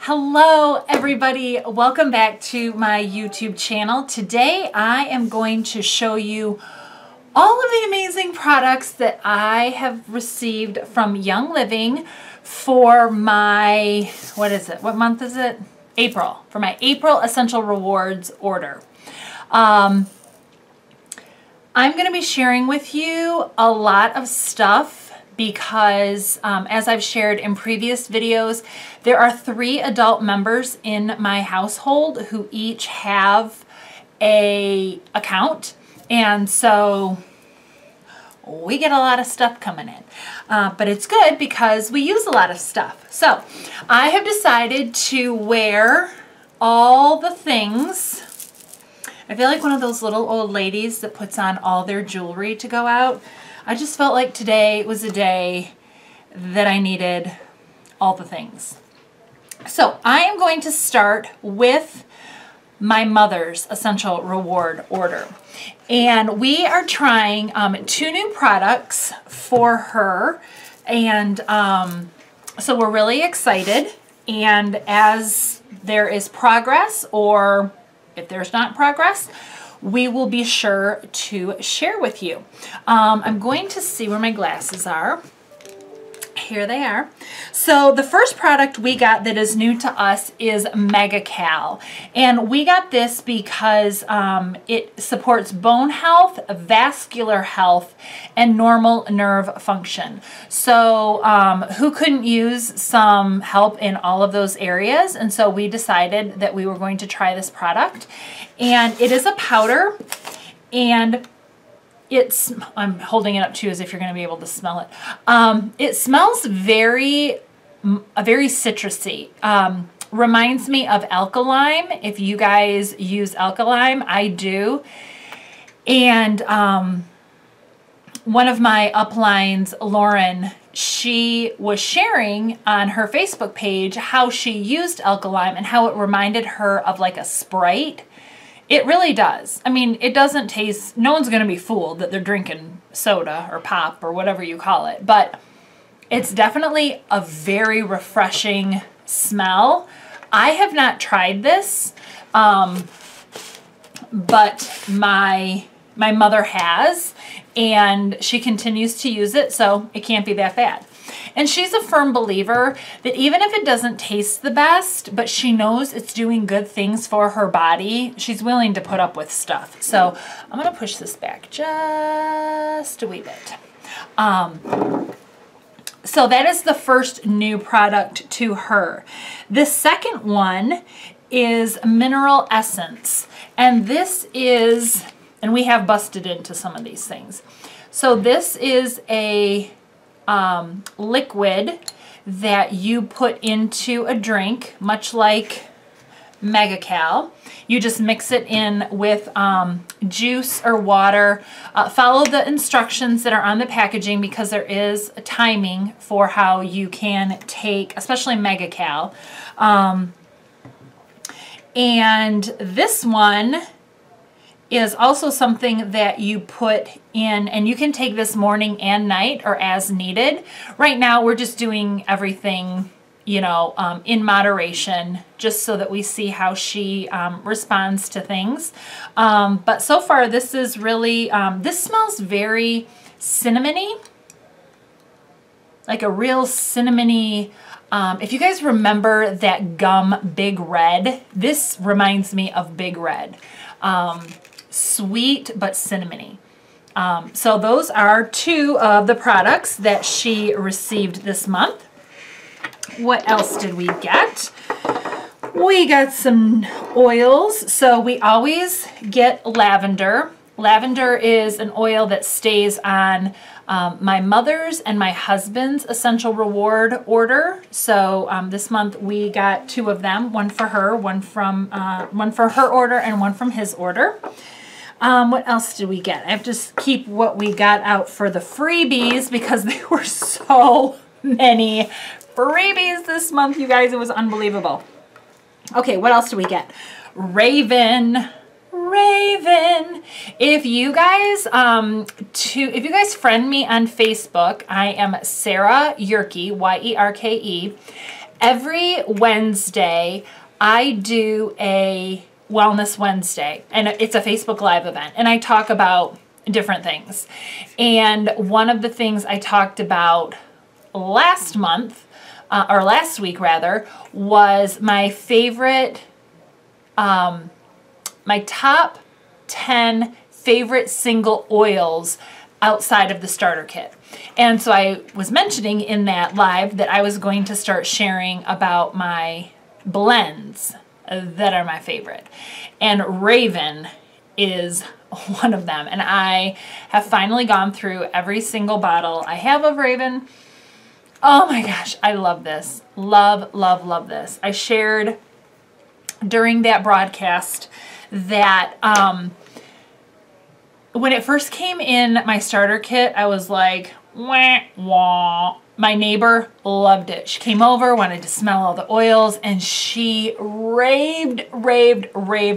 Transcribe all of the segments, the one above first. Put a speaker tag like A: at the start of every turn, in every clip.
A: Hello everybody, welcome back to my YouTube channel. Today I am going to show you all of the amazing products that I have received from Young Living for my, what month is it? April, for my April Essential Rewards order. I'm going to be sharing with you a lot of stuff because as I've shared in previous videos, there are 3 adult members in my household who each have an account, and so we get a lot of stuff coming in. But it's good because we use a lot of stuff. So I have decided to wear all the things. I feel like one of those little old ladies that puts on all their jewelry to go out. I just felt like today was a day that I needed all the things. So I am going to start with my mother's Essential Reward order. And we are trying 2 new products for her. And so we're really excited. And as there is progress, or if there's not progress, we will be sure to share with you. I'm going to see where my glasses are. Here they are. So the first product we got that is new to us is MegaCal. And we got this because it supports bone health, vascular health, and normal nerve function. So who couldn't use some help in all of those areas? And so we decided that we were going to try this product. And it is a powder, and I'm holding it up to you as if you're going to be able to smell it. It smells very citrusy. Reminds me of Alkaline. If you guys use Alkaline, I do. And one of my uplines, Lauren, she was sharing on her Facebook page how she used Alkaline and how it reminded her of like a Sprite. It really does. I mean, it doesn't taste, no one's going to be fooled that they're drinking soda or pop or whatever you call it, but it's definitely a very refreshing smell. I have not tried this, but my mother has, and she continues to use it, so it can't be that bad. And she's a firm believer that even if it doesn't taste the best, but she knows it's doing good things for her body, she's willing to put up with stuff. So I'm going to push this back just a wee bit. So that is the first new product to her. The second one is Mineral Essence. And this is, and we have busted into some of these things. So this is a liquid that you put into a drink, much like MegaCal. You just mix it in with juice or water. Follow the instructions that are on the packaging because there is a timing for how you can take, especially MegaCal. And this one is also something that you put in, and you can take this morning and night or as needed. Right now we're just doing everything, you know, in moderation, just so that we see how she responds to things. But so far this is really, this smells very cinnamony, like a real cinnamony. If you guys remember that gum Big Red, this reminds me of Big Red. Sweet but cinnamony. So those are 2 of the products that she received this month. What else did we get? We got some oils. So we always get lavender. Lavender is an oil that stays on my mother's and my husband's Essential Reward order. So this month we got 2 of them, one for her, one for her order, and one from his order. What else did we get? I have to keep what we got out for the freebies because there were so many freebies this month, you guys. It was unbelievable. Okay, what else do we get? Raven. If you guys friend me on Facebook, I am Sarah Yerke, Yerke, Every Wednesday, I do a Wellness Wednesday, and it's a Facebook Live event, and I talk about different things. And one of the things I talked about last month, or last week rather, was my favorite, my top 10 favorite single oils outside of the starter kit. And so I was mentioning in that live that I was going to start sharing about my blends that are my favorite. And Raven is one of them. And I have finally gone through every single bottle I have of Raven. Oh my gosh, I love this. Love, love, love this. I shared during that broadcast that when it first came in my starter kit, I was like, wah, wah. My neighbor loved it. She came over, wanted to smell all the oils, and she raved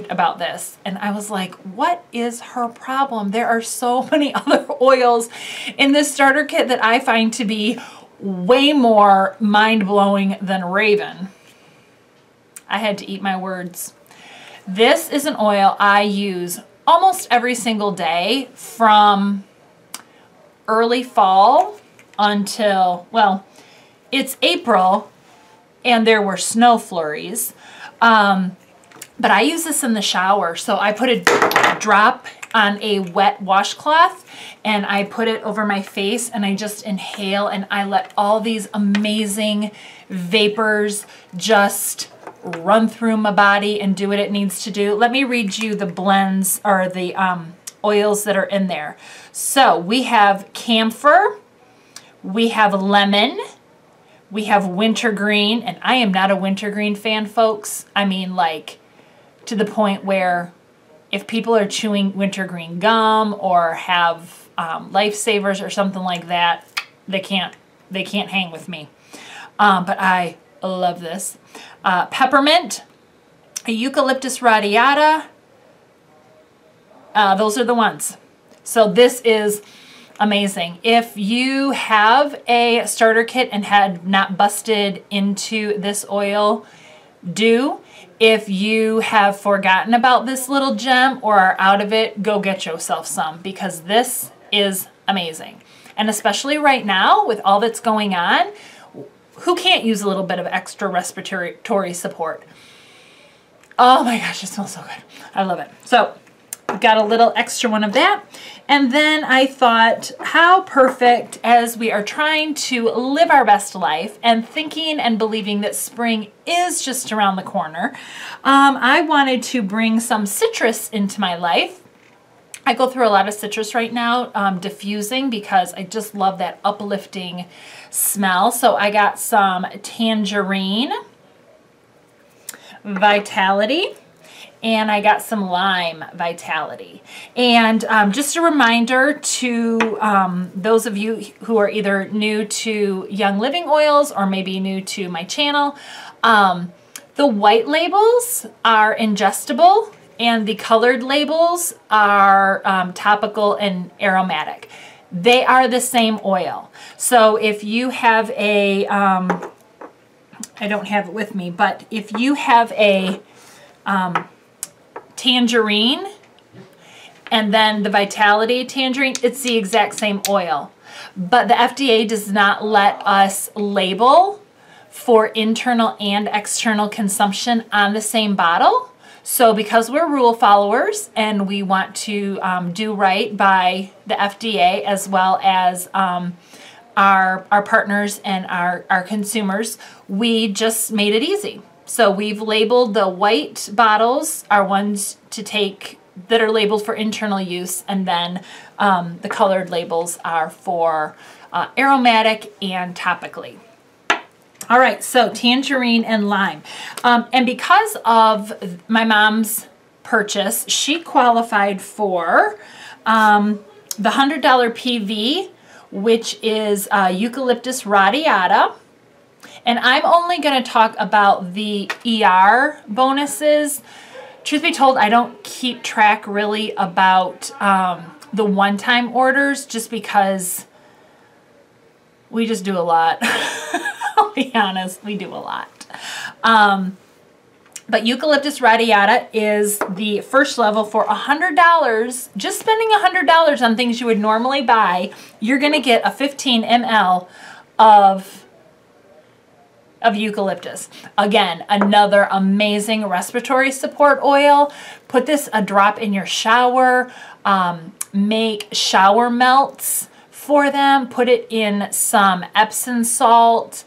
A: about this. And I was like, what is her problem? There are so many other oils in this starter kit that I find to be way more mind-blowing than Raven. I had to eat my words. This is an oil I use almost every single day from early fall until, well, it's April and there were snow flurries. But I use this in the shower. So I put a drop on a wet washcloth and I put it over my face and I just inhale and I let all these amazing vapors just run through my body and do what it needs to do. Let me read you the blends or the oils that are in there. So we have camphor, we have lemon, we have wintergreen, and I am not a wintergreen fan, folks. I mean, like, to the point where if people are chewing wintergreen gum or have lifesavers or something like that, they can't hang with me. But I love this. Peppermint, eucalyptus radiata. Those are the ones. So this is amazing. If you have a starter kit and had not busted into this oil, do. If you have forgotten about this little gem or are out of it, go get yourself some, because this is amazing. And especially right now with all that's going on, who can't use a little bit of extra respiratory support? Oh my gosh, it smells so good. I love it. So got a little extra one of that. And then I thought, how perfect, as we are trying to live our best life and thinking and believing that spring is just around the corner, I wanted to bring some citrus into my life. I go through a lot of citrus right now, diffusing, because I just love that uplifting smell. So I got some tangerine, vitality, and I got some lime vitality. And just a reminder to those of you who are either new to Young Living Oils or maybe new to my channel, the white labels are ingestible and the colored labels are topical and aromatic. They are the same oil. So if you have a, I don't have it with me, but if you have a tangerine and then the vitality tangerine, it's the exact same oil. But the FDA does not let us label for internal and external consumption on the same bottle. So because we're rule followers and we want to do right by the FDA as well as our partners and our consumers, we just made it easy. So we've labeled the white bottles are ones to take that are labeled for internal use, and then the colored labels are for aromatic and topically. All right, so tangerine and lime. And because of my mom's purchase, she qualified for the $100 PV, which is eucalyptus radiata. And I'm only going to talk about the ER bonuses. Truth be told, I don't keep track really about the one-time orders just because we just do a lot. I'll be honest, we do a lot. But Eucalyptus radiata is the first level for $100. Just spending $100 on things you would normally buy, you're going to get a 15 ml of eucalyptus. Again, another amazing respiratory support oil. Put this a drop in your shower. Make shower melts for them. Put it in some Epsom salt.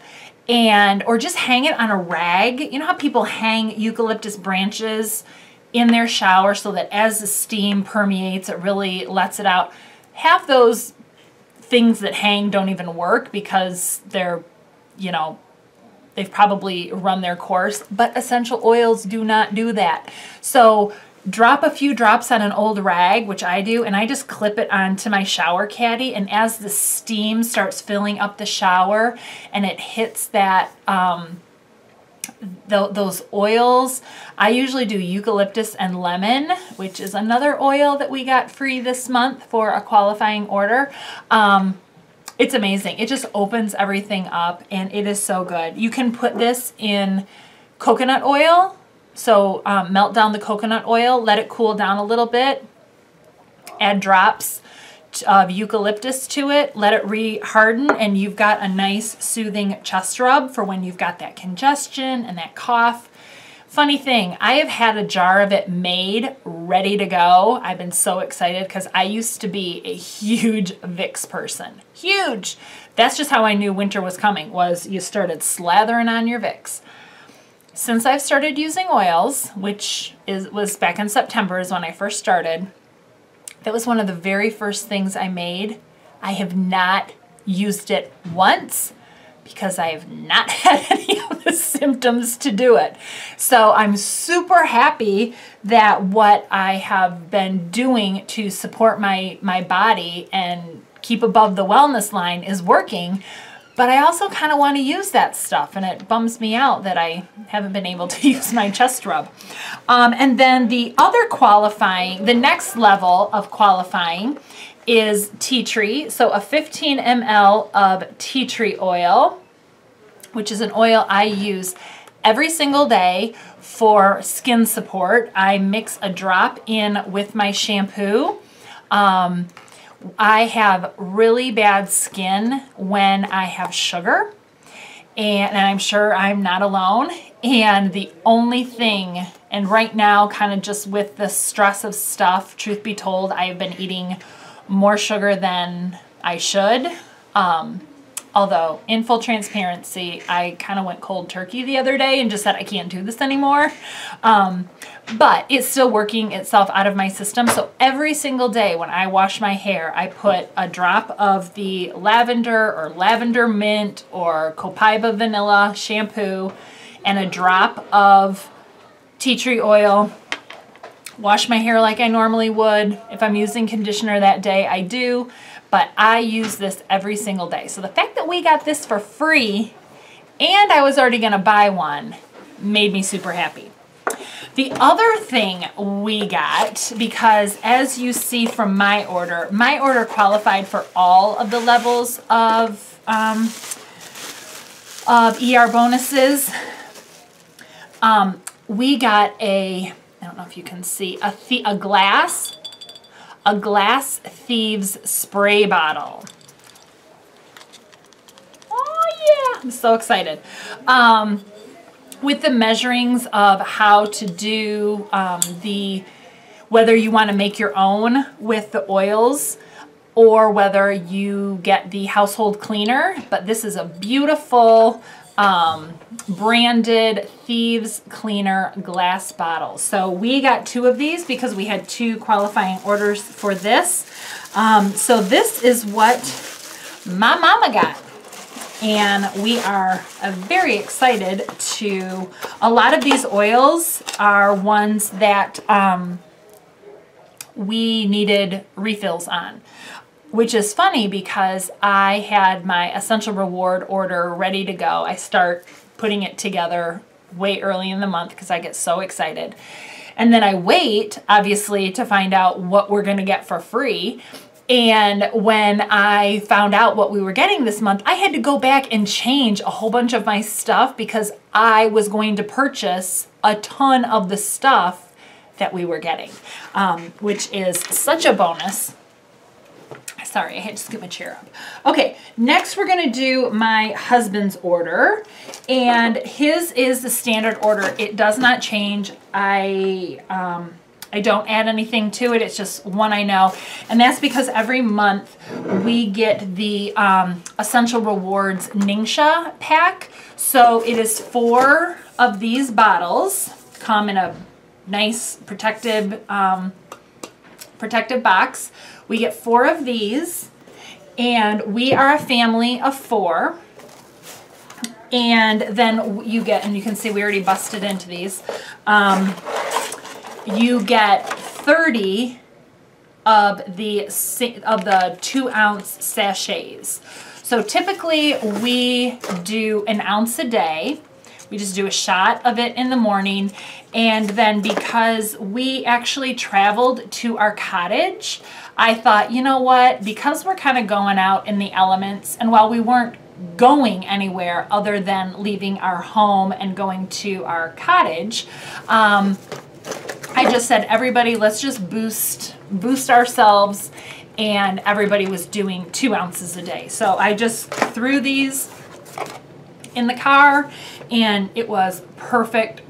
A: Or just hang it on a rag. You know how people hang eucalyptus branches in their shower so that as the steam permeates, it really lets it out. Half those things that hang don't even work because they're, you know, they've probably run their course, but essential oils do not do that. So drop a few drops on an old rag, which I do, and I just clip it onto my shower caddy, and as the steam starts filling up the shower and it hits that those oils, I usually do eucalyptus and lemon, which is another oil that we got free this month for a qualifying order. It's amazing. It just opens everything up, and it is so good. You can put this in coconut oil. So melt down the coconut oil, let it cool down a little bit, add drops of eucalyptus to it, let it re-harden, and you've got a nice soothing chest rub for when you've got that congestion and that cough. Funny thing, I have had a jar of it made, ready to go. I've been so excited because I used to be a huge Vicks person. Huge! That's just how I knew winter was coming, was you started slathering on your Vicks. Since I've started using oils, which was back in September is when I first started, that was one of the very first things I made. I have not used it once because I have not had any of the symptoms to do it. So I'm super happy that what I have been doing to support my body and keep above the wellness line is working. But I also kind of want to use that stuff, and it bums me out that I haven't been able to use my chest rub. And then the next level of qualifying is tea tree. So a 15 ml of tea tree oil, which is an oil I use every single day for skin support. I mix a drop in with my shampoo. I have really bad skin when I have sugar, and I'm sure I'm not alone. And the only thing, and right now, kind of just with the stress of stuff, truth be told, I have been eating more sugar than I should. Although, in full transparency, I kind of went cold turkey the other day and just said I can't do this anymore. But it's still working itself out of my system. So every single day when I wash my hair, I put a drop of the lavender or lavender mint or copaiba vanilla shampoo and a drop of tea tree oil. Wash my hair like I normally would. If I'm using conditioner that day, I do. But I use this every single day. So the fact that we got this for free and I was already going to buy one made me super happy. The other thing we got, because as you see from my order qualified for all of the levels of ER bonuses. We got I don't know if you can see, a glass thieves spray bottle. Oh yeah, I'm so excited. With the measurings of how to do whether you want to make your own with the oils or whether you get the household cleaner, but this is a beautiful branded Thieves Cleaner glass bottle. So we got 2 of these because we had 2 qualifying orders for this. So this is what my mama got. And we are very excited to, a lot of these oils are ones that we needed refills on, which is funny because I had my Essential Reward order ready to go. I start putting it together way early in the month because I get so excited. And then I wait, obviously, to find out what we're going to get for free. And when I found out what we were getting this month, I had to go back and change a whole bunch of my stuff because I was going to purchase a ton of the stuff that we were getting, which is such a bonus. Sorry, I had to scoot my chair up. Okay, next we're gonna do my husband's order, and his is the standard order. It does not change. I don't add anything to it. It's just one I know. And that's because every month we get the Essential Rewards Ningxia pack. So it is 4 of these bottles, come in a nice protective box. We get 4 of these, and we are a family of 4. And then you get, and you can see we already busted into these, you get 30 of the 2-ounce sachets. So typically we do an ounce a day. We just do a shot of it in the morning. And then because we actually traveled to our cottage, I thought, you know what, because we're kind of going out in the elements, and while we weren't going anywhere other than leaving our home and going to our cottage, I just said, everybody, let's just boost ourselves, and everybody was doing 2 ounces a day. So I just threw these in the car, and it was perfect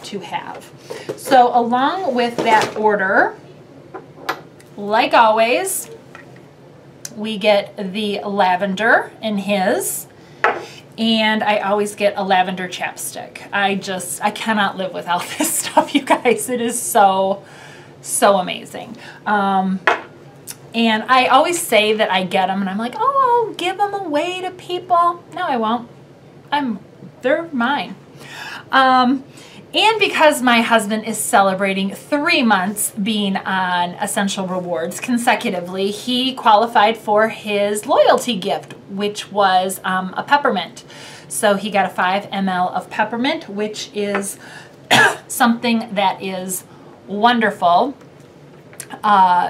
A: to have. So along with that order, like always, we get the lavender in his. And I always get a lavender chapstick. I cannot live without this stuff, you guys. It is so amazing. And I always say that I get them, and I'm like, oh, I'll give them away to people. No, I won't. They're mine. And because my husband is celebrating 3 months being on Essential Rewards consecutively, he qualified for his loyalty gift, which was a peppermint. So he got a 5 ml of peppermint, which is something that is wonderful.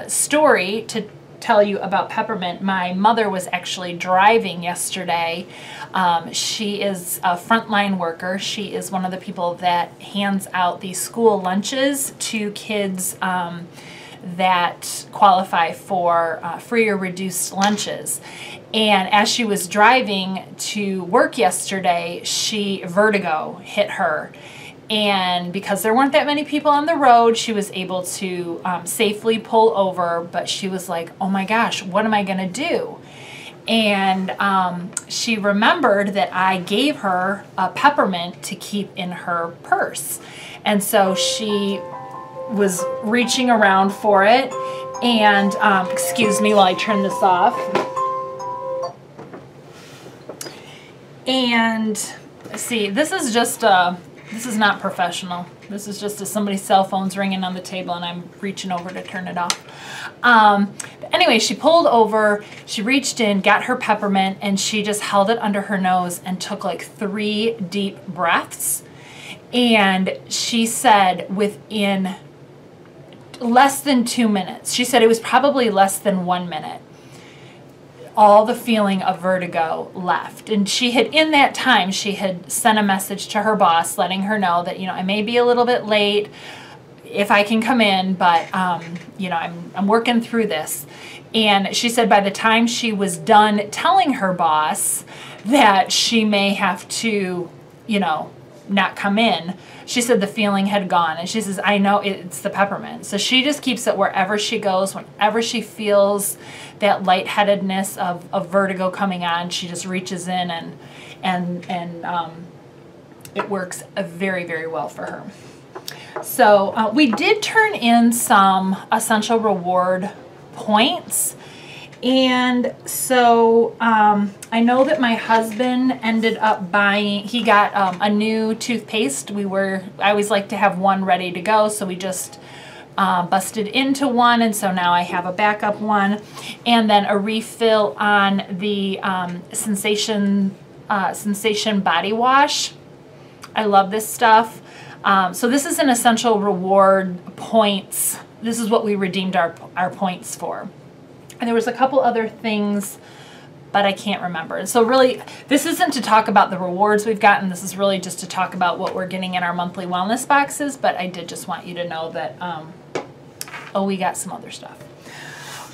A: Story to tell you about peppermint. My mother was actually driving yesterday. She is a frontline worker. She is one of the people that hands out the school lunches to kids that qualify for free or reduced lunches. And as she was driving to work yesterday, vertigo hit her. And because there weren't that many people on the road, she was able to safely pull over, but she was like, oh my gosh, what am I gonna do? And she remembered that I gave her a peppermint to keep in her purse. And so she was reaching around for it. And excuse me while I turn this off. And see, this is not professional. This is just somebody's cell phone's ringing on the table and I'm reaching over to turn it off. Anyway, she pulled over, she reached in, got her peppermint, and she just held it under her nose and took like 3 deep breaths. And she said within less than 2 minutes, she said it was probably less than 1 minute, all the feeling of vertigo left. And she had, in that time, she had sent a message to her boss letting her know that, you know, I may be a little bit late if I can come in, but, you know, I'm working through this. And she said by the time she was done telling her boss that she may have to, you know, not come in, she said the feeling had gone. And she says, I know it's the peppermint. So she just keeps it wherever she goes. Whenever she feels that lightheadedness of vertigo coming on, she just reaches in and it works very, very well for her. So we did turn in some Essential Reward points. And so I know that my husband ended up buying, he got a new toothpaste. I always like to have one ready to go, so we just busted into one, and so now I have a backup one. And then a refill on the Sensation Body Wash. I love this stuff. So this is an Essential Reward points. This is what we redeemed our points for. And there was a couple other things, but I can't remember. And so really, this isn't to talk about the rewards we've gotten. This is really just to talk about what we're getting in our monthly wellness boxes. But I did just want you to know that, oh, we got some other stuff.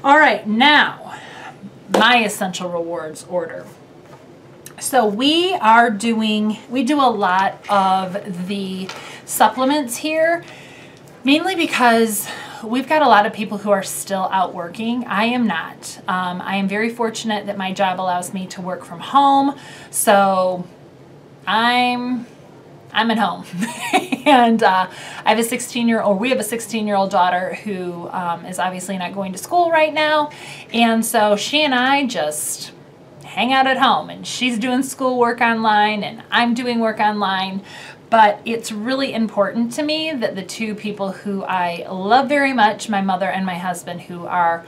A: All right, now, my essential rewards order. So we do a lot of the supplements here, mainly because we've got a lot of people who are still out working. I am not. I am very fortunate that my job allows me to work from home. So I'm at home. And I have a 16-year-old, we have a 16-year-old daughter who is obviously not going to school right now. And so she and I just hang out at home, and she's doing schoolwork online and I'm doing work online. But it's really important to me that the two people who I love very much, my mother and my husband, who are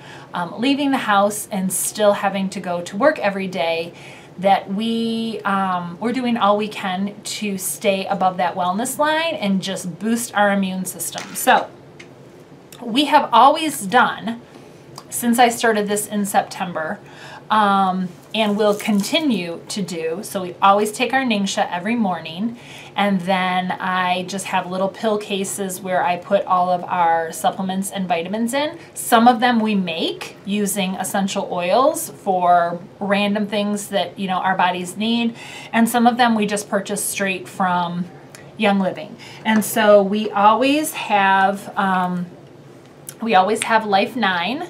A: leaving the house and still having to go to work every day, that we're doing all we can to stay above that wellness line and just boost our immune system. So we have always done, since I started this in September, and will continue to do. So we always take our Ningxia every morning, and then I just have little pill cases where I put all of our supplements and vitamins in. Some of them we make using essential oils for random things that, you know, our bodies need, and some of them we just purchase straight from Young Living. And so we always have Life 9.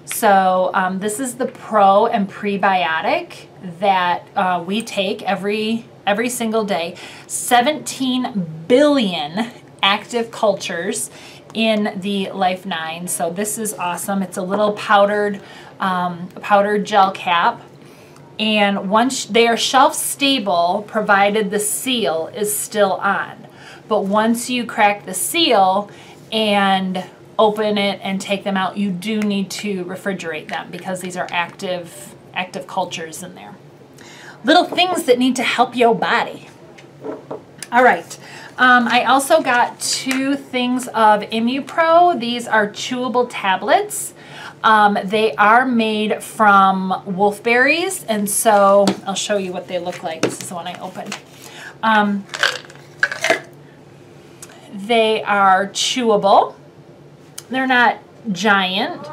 A: So this is the pro and prebiotic that we take every single day. 17 billion active cultures in the Life 9. So this is awesome. It's a little powdered gel cap. And once they are shelf stable, provided the seal is still on. But once you crack the seal and open it and take them out, you do need to refrigerate them because these are active cultures in there. Little things that need to help your body. All right. I also got 2 things of ImmuPro. These are chewable tablets. They are made from wolfberries, and so I'll show you what they look like. This is the one I opened. They are chewable. They're not giant.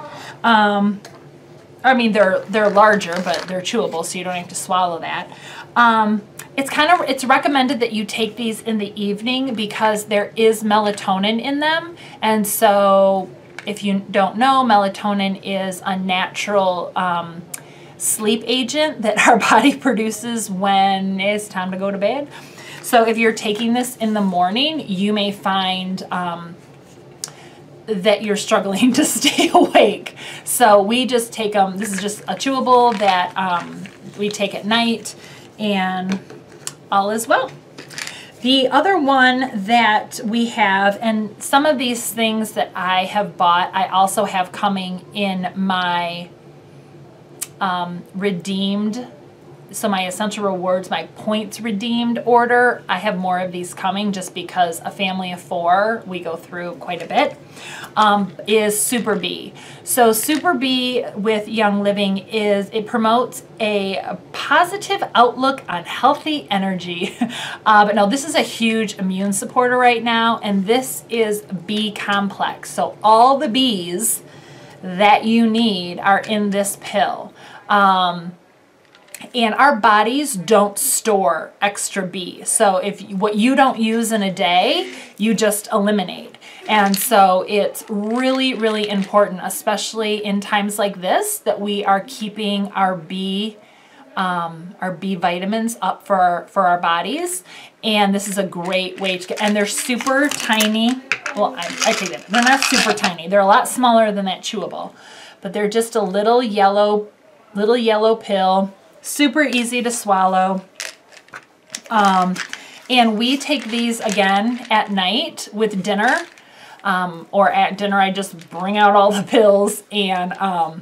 A: I mean, they're larger, but they're chewable, so you don't have to swallow that. It's recommended that you take these in the evening because there is melatonin in them. And so if you don't know, melatonin is a natural sleep agent that our body produces when it's time to go to bed. So if you're taking this in the morning, you may find that you're struggling to stay awake. So we just take them. This is just a chewable that we take at night, and all is well. The other one that we have, and some of these things that I have bought, I also have coming in my redeemed, so my essential rewards, my points redeemed order. I have more of these coming just because a family of 4, we go through quite a bit, is Super B. So Super B with Young Living it promotes a positive outlook on healthy energy. But no, this is a huge immune supporter right now, and this is B complex. So all the Bs that you need are in this pill. And our bodies don't store extra B. So if what you don't use in a day, you just eliminate. And so it's really, really important, especially in times like this, that we are keeping our B vitamins up for our bodies. And this is a great way to get, and they're super tiny. Well, I take that. They're not super tiny. They're a lot smaller than that chewable, but they're just a little yellow pill. Super easy to swallow. And we take these again at night with dinner, or at dinner I just bring out all the pills, and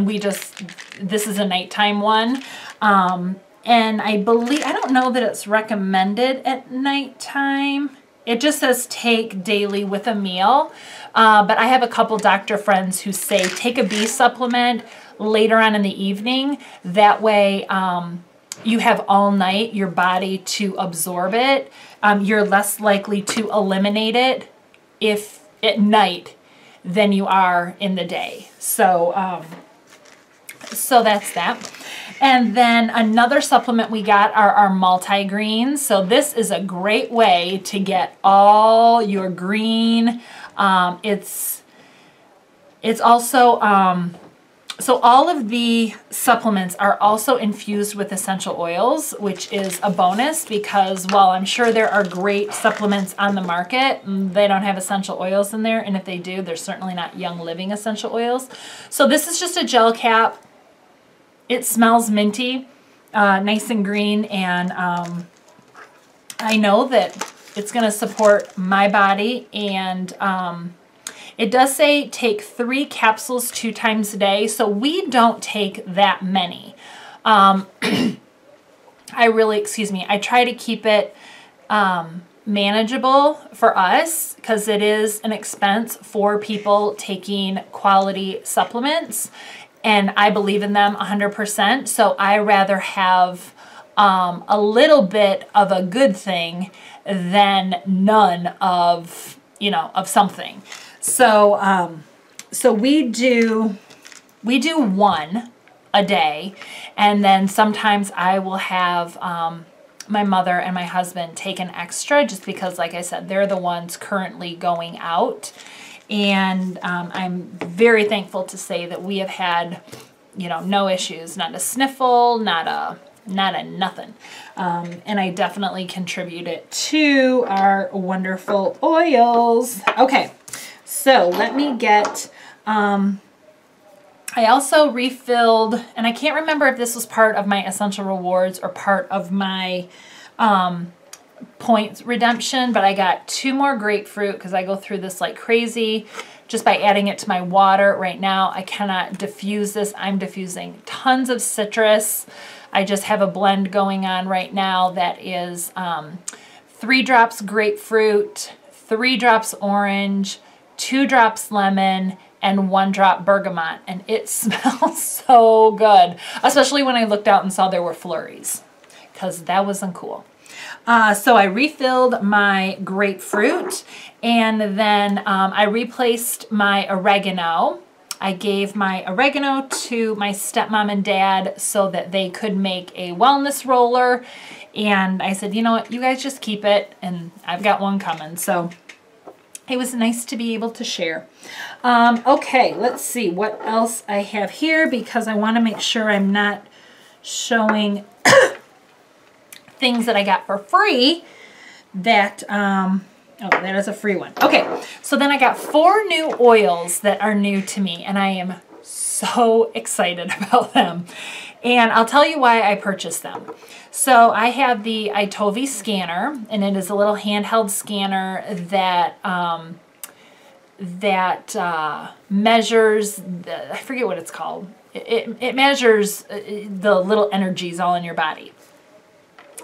A: we just, this is a nighttime one. And I don't know that it's recommended at nighttime. It just says take daily with a meal. But I have a couple doctor friends who say take a B supplement later on in the evening. That way you have all night your body to absorb it. You're less likely to eliminate it if at night than you are in the day. So, so that's that. And then another supplement we got are our multi-greens. So this is a great way to get all your green. It's also, so all of the supplements are also infused with essential oils, which is a bonus because while I'm sure there are great supplements on the market, they don't have essential oils in there. And if they do, they're certainly not Young Living essential oils. So this is just a gel cap. It smells minty, nice and green, and I know that it's going to support my body, and it does say take 3 capsules 2 times a day, so we don't take that many. I try to keep it manageable for us because it is an expense for people taking quality supplements. And I believe in them 100%. So I rather have a little bit of a good thing than none of, of something. So, so we do 1 a day. And then sometimes I will have my mother and my husband take an extra just because, like I said, they're the ones currently going out. And I'm very thankful to say that we have had, no issues, not a sniffle, not a nothing. And I definitely contribute it to our wonderful oils. Okay, so let me get, I also refilled, and I can't remember if this was part of my Essential Rewards or part of my points redemption, but I got 2 more grapefruit because I go through this like crazy just by adding it to my water. Right now I cannot diffuse this. I'm diffusing tons of citrus. I just have a blend going on right now that is 3 drops grapefruit, 3 drops orange, 2 drops lemon, and 1 drop bergamot, and it smells so good, especially when I looked out and saw there were flurries, because that wasn't cool. So I refilled my grapefruit, and then I replaced my oregano. I gave my oregano to my stepmom and dad so that they could make a wellness roller, and I said, you know what, you guys just keep it, and I've got one coming. So it was nice to be able to share. Okay, let's see what else I have here because I want to make sure I'm not showing things that I got for free that, oh, that is a free one. Okay, so then I got 4 new oils that are new to me, and I am so excited about them. And I'll tell you why I purchased them. So I have the Itovi scanner, and it is a little handheld scanner that measures, I forget what it's called. It measures the little energies all in your body.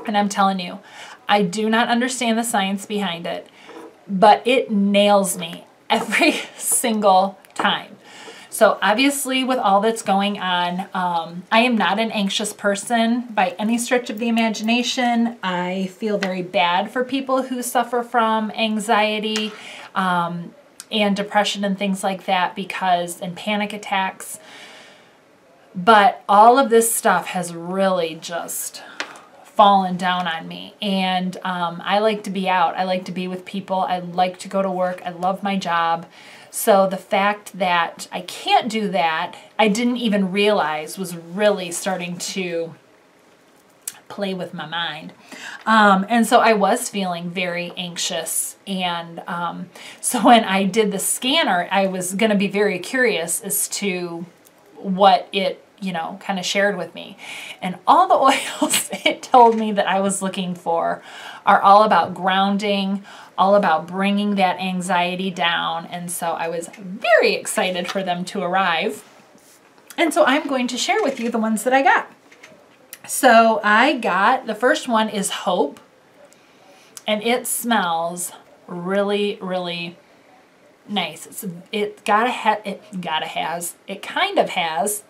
A: And I'm telling you, I do not understand the science behind it, but it nails me every single time. So obviously with all that's going on, I am not an anxious person by any stretch of the imagination. I feel very bad for people who suffer from anxiety and depression and things like that and panic attacks. But all of this stuff has really just fallen down on me, and I like to be out. I like to be with people. I like to go to work. I love my job. So the fact that I can't do that, I didn't even realize was really starting to play with my mind. And so I was feeling very anxious. And so when I did the scanner, I was going to be very curious as to what it kind of shared with me. And all the oils it told me that I was looking for are all about grounding, all about bringing that anxiety down. And so I was very excited for them to arrive. And so I'm going to share with you the ones that I got. So I got, the first one is Hope, and it smells really, really nice. It kind of has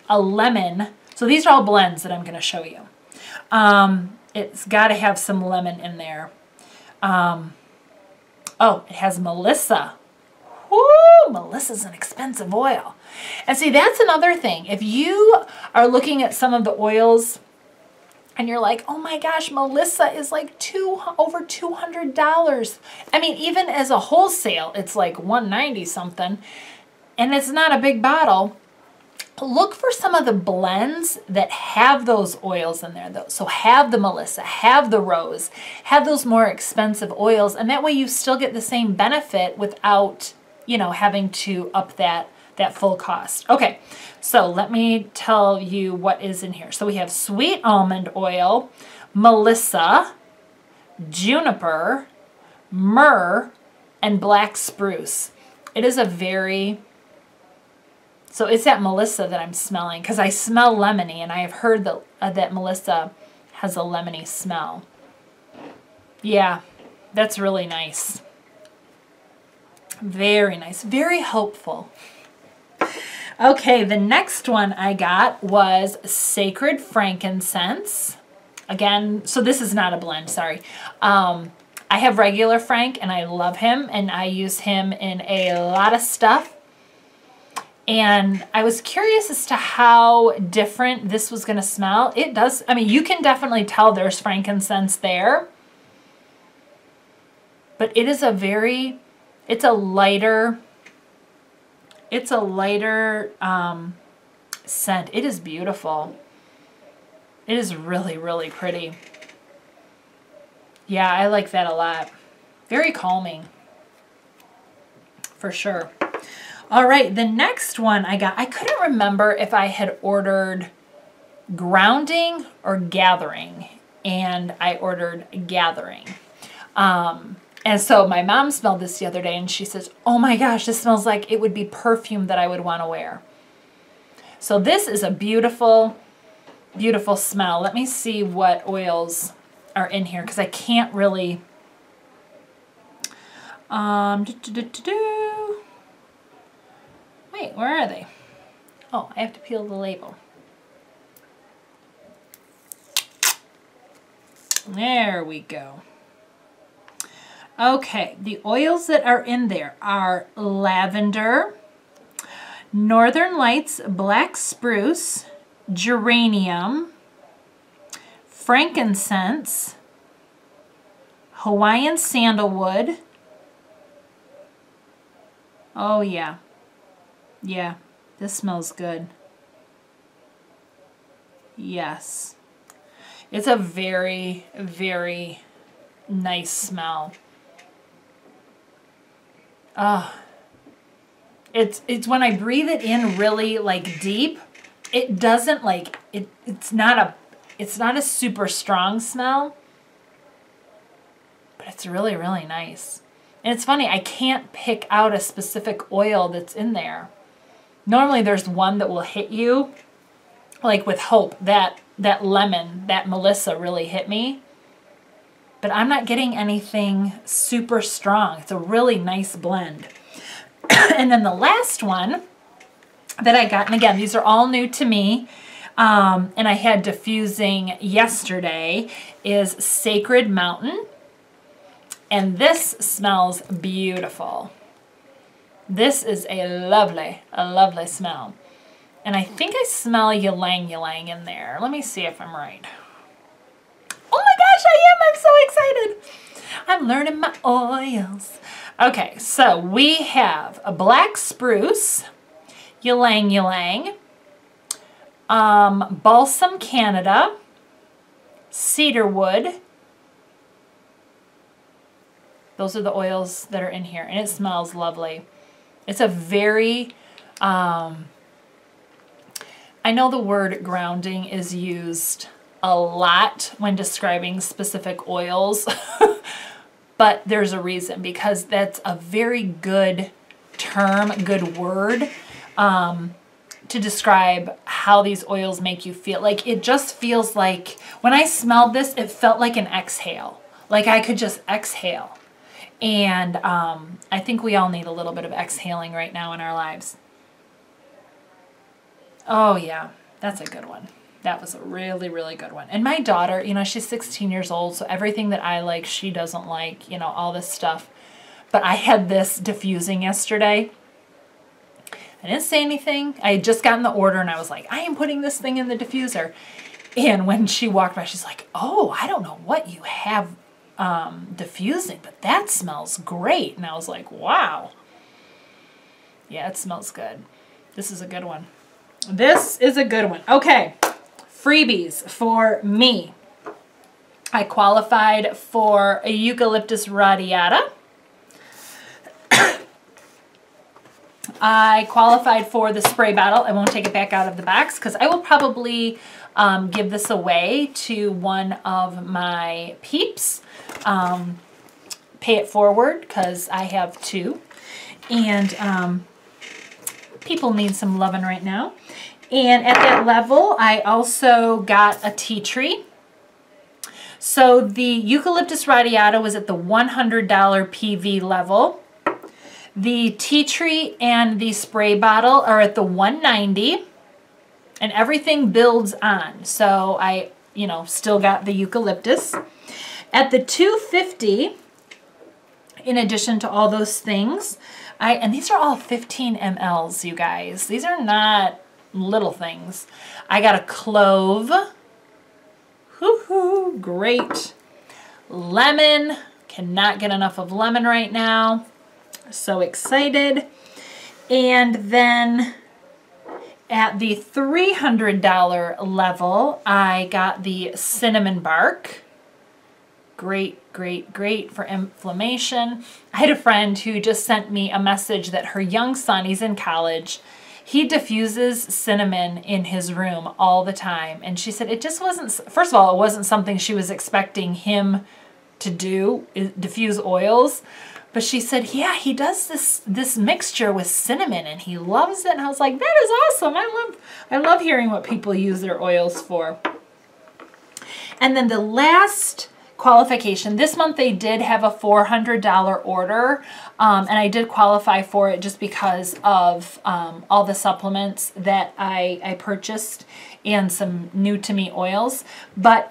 A: a lemon. So these are all blends that I'm going to show you. It's got to have some lemon in there. Oh, it has Melissa. Woo! Melissa's an expensive oil. And see, that's another thing. If you are looking at some of the oils and you're like, oh my gosh, Melissa is like over $200. I mean, even as a wholesale, it's like $190 something. And it's not a big bottle. Look for some of the blends that have those oils in there, though. So have the Melissa, have the Rose, have those more expensive oils, and that way you still get the same benefit without, you know, having to up that full cost. Okay, so let me tell you what is in here. So we have sweet almond oil, Melissa, juniper, myrrh, and black spruce. It is a very... So it's that Melissa that I'm smelling, because I smell lemony, and I have heard that, that Melissa has a lemony smell. Yeah, that's really nice. Very nice. Very hopeful. Okay, the next one I got was Sacred Frankincense. Again, so this is not a blend, sorry. I have regular Frank, and I love him, and I use him in a lot of stuff. And I was curious as to how different this was going to smell. It does, I mean, you can definitely tell there's frankincense there. But it is a very, it's a lighter scent. It is beautiful. It is really, really pretty. Yeah, I like that a lot. Very calming, for sure. All right, the next one I got, I couldn't remember if I had ordered grounding or gathering, and I ordered gathering. And so my mom smelled this the other day, and she says, oh my gosh, this smells like it would be perfume that I would want to wear. So this is a beautiful, beautiful smell. Let me see what oils are in here, because I can't really... Wait, where are they? Oh, I have to peel the label. There we go. Okay, the oils that are in there are lavender, Northern Lights black spruce, geranium, frankincense, Hawaiian sandalwood. Oh yeah. Yeah, this smells good. Yes. It's a very, very nice smell. It's when I breathe it in really like deep, it doesn't like it's not a super strong smell, but it's really, really nice. And it's funny, I can't pick out a specific oil that's in there. Normally there's one that will hit you, like with Hope, that lemon, that Melissa really hit me. But I'm not getting anything super strong. It's a really nice blend. And then the last one that I got, and again, these are all new to me, and I had diffusing yesterday, is Sacred Mountain. And this smells beautiful. This is a lovely smell. And I think I smell ylang ylang in there. Let me see if I'm right. Oh my gosh, I am! I'm so excited! I'm learning my oils. Okay, so we have a black spruce, ylang ylang, balsam Canada, cedarwood. Those are the oils that are in here, and it smells lovely. It's a very, I know the word grounding is used a lot when describing specific oils, but there's a reason, because that's a very good term, good word to describe how these oils make you feel. Like, it just feels like, when I smelled this, it felt like an exhale. Like I could just exhale. And I think we all need a little bit of exhaling right now in our lives. Oh yeah, that's a good one. That was a really, really good one. And my daughter, you know, she's 16 years old, so everything that I like, she doesn't like, you know, all this stuff. But I had this diffusing yesterday. I didn't say anything. I had just gotten the order and I was like, I am putting this thing in the diffuser. And when she walked by, she's like, oh, I don't know what you have diffusing, but that smells great. And I was like, wow. Yeah, it smells good. This is a good one. This is a good one. Okay, freebies for me. I qualified for a eucalyptus radiata. I qualified for the spray bottle. I won't take it back out of the box because I will probably give this away to one of my peeps. Pay it forward because I have two. And people need some loving right now. And at that level, I also got a tea tree. So the eucalyptus radiata was at the $100 PV level. The tea tree and the spray bottle are at the $190, and everything builds on. So I, you know, still got the eucalyptus. At the $250, in addition to all those things, and these are all 15 mLs, you guys. These are not little things. I got a clove. Hoo-hoo, great. Lemon, cannot get enough of lemon right now. So excited. And then at the $300 level, I got the cinnamon bark. Great, great, great for inflammation. I had a friend who just sent me a message that her young son, he's in college, he diffuses cinnamon in his room all the time. And she said it just wasn't, first of all, it wasn't something she was expecting him to do, diffuse oils. But she said, yeah, he does this mixture with cinnamon and he loves it. And I was like, that is awesome. I love hearing what people use their oils for. And then the last qualification, this month they did have a $400 order. And I did qualify for it just because of all the supplements that I purchased and some new to me oils. But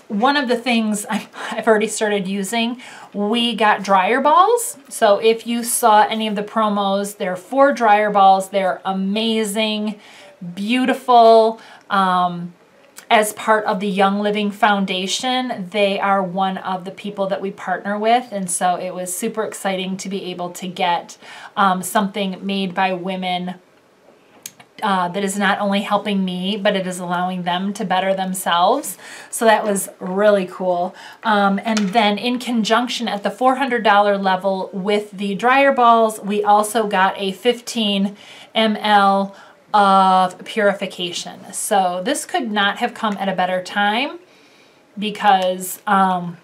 A: one of the things I've already started using, we got dryer balls. So if you saw any of the promos, there are 4 dryer balls. They're amazing, beautiful. As part of the Young Living Foundation, they are one of the people that we partner with. And so it was super exciting to be able to get something made by women that is not only helping me, but it is allowing them to better themselves. So that was really cool. And then in conjunction at the $400 level with the dryer balls, we also got a 15 ml of purification. So this could not have come at a better time because my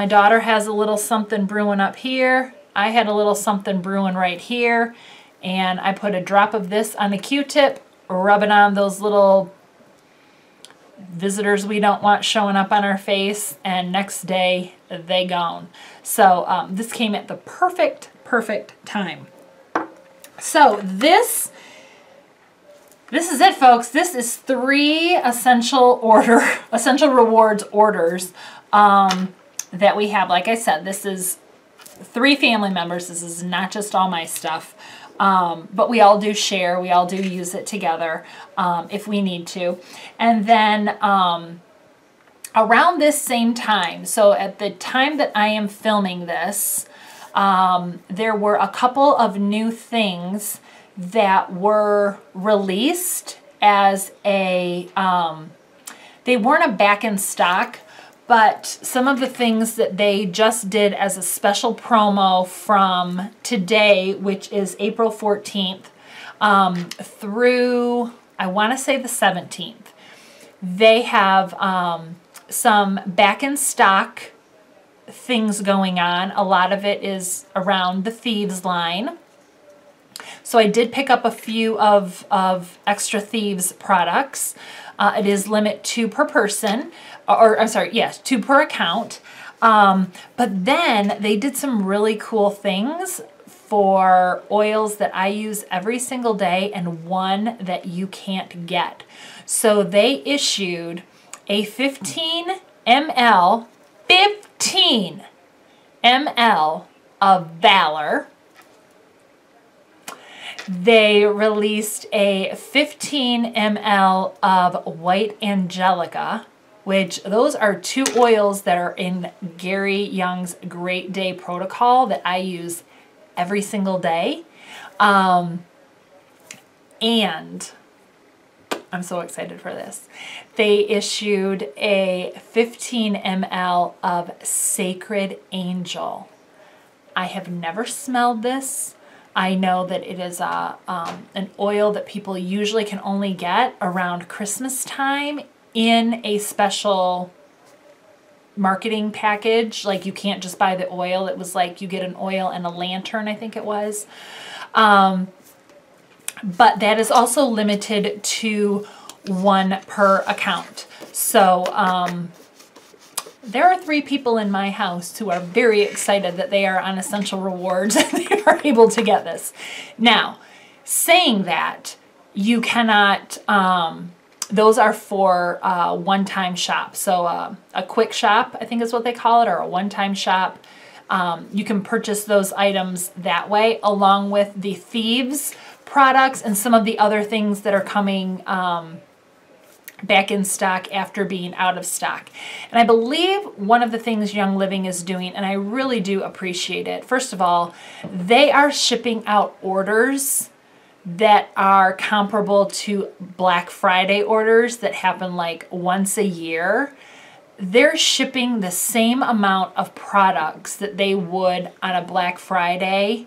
A: daughter has a little something brewing up here. I had a little something brewing right here. And I put a drop of this on a Q-tip, rub it on those little visitors we don't want showing up on our face, and next day they gone. So this came at the perfect time. So this is it, folks. This is 3 essential rewards orders that we have. Like I said, this is 3 family members. This is not just all my stuff. But we all do share. We all do use it together if we need to. And then around this same time, so at the time that I am filming this, there were a couple of new things that were released as a, they weren't a back in stock, but some of the things that they just did as a special promo from today, which is April 14th, through, I want to say the 17th, they have some back in stock things going on. A lot of it is around the Thieves line. So I did pick up a few of Extra Thieves products. It is limit 2 per person, or I'm sorry, yes, 2 per account. But then they did some really cool things for oils that I use every single day and one that you can't get. So they issued a 15 ml of Valor. They released a 15 ml of White Angelica, which those are two oils that are in Gary Young's Great Day Protocol that I use every single day. And I'm so excited for this. They issued a 15 ml of Sacred Angel. I have never smelled this. I know that it is an oil that people usually can only get around Christmas time in a special marketing package. Like, you can't just buy the oil. It was like you get an oil and a lantern, I think it was. But that is also limited to 1 per account. So there are 3 people in my house who are very excited that they are on Essential Rewards and they are able to get this. Now, saying that, you cannot, those are for one-time shop. So a quick shop, I think is what they call it, or a one-time shop. You can purchase those items that way, along with the Thieves products and some of the other things that are coming back in stock after being out of stock. And I believe one of the things Young Living is doing, and I really do appreciate it, first of all, they are shipping out orders that are comparable to Black Friday orders that happen like once a year. They're shipping the same amount of products that they would on a Black Friday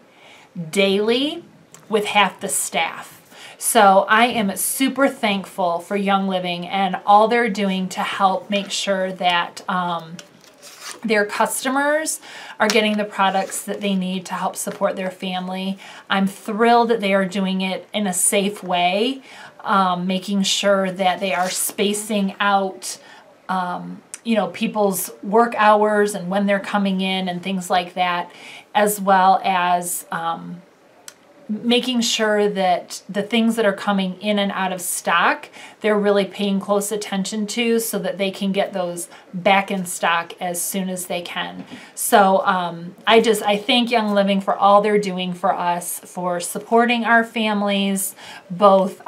A: daily with half the staff. So I am super thankful for Young Living and all they're doing to help make sure that their customers are getting the products that they need to help support their family. I'm thrilled that they are doing it in a safe way, making sure that they are spacing out you know, people's work hours and when they're coming in and things like that, as well as making sure that the things that are coming in and out of stock, they're really paying close attention to so that they can get those back in stock as soon as they can. So I thank Young Living for all they're doing for us, for supporting our families, both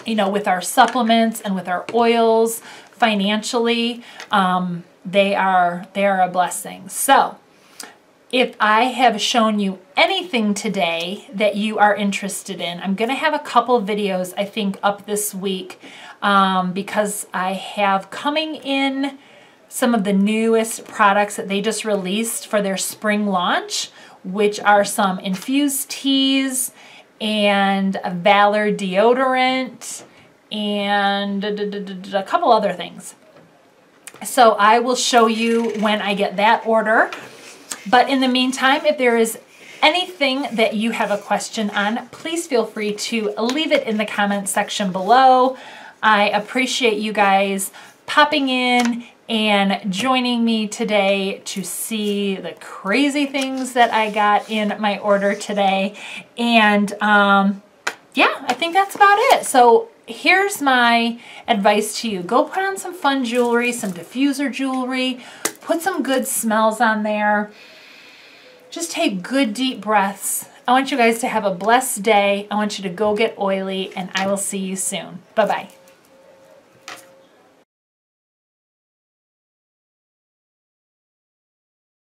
A: you know, with our supplements and with our oils financially. They are a blessing. So if I have shown you anything today that you are interested in, I'm going to have a couple videos, I think, up this week because I have coming in some of the newest products that they just released for their spring launch, which are some infused teas and a Valor deodorant and a couple other things. So I will show you when I get that order. But in the meantime, if there is anything that you have a question on, please feel free to leave it in the comment section below. I appreciate you guys popping in and joining me today to see the crazy things that I got in my order today. And yeah, I think that's about it. So here's my advice to you. Go put on some fun jewelry, some diffuser jewelry, put some good smells on there. Just take good deep breaths. I want you guys to have a blessed day. I want you to go get oily, and I will see you soon. Bye-bye.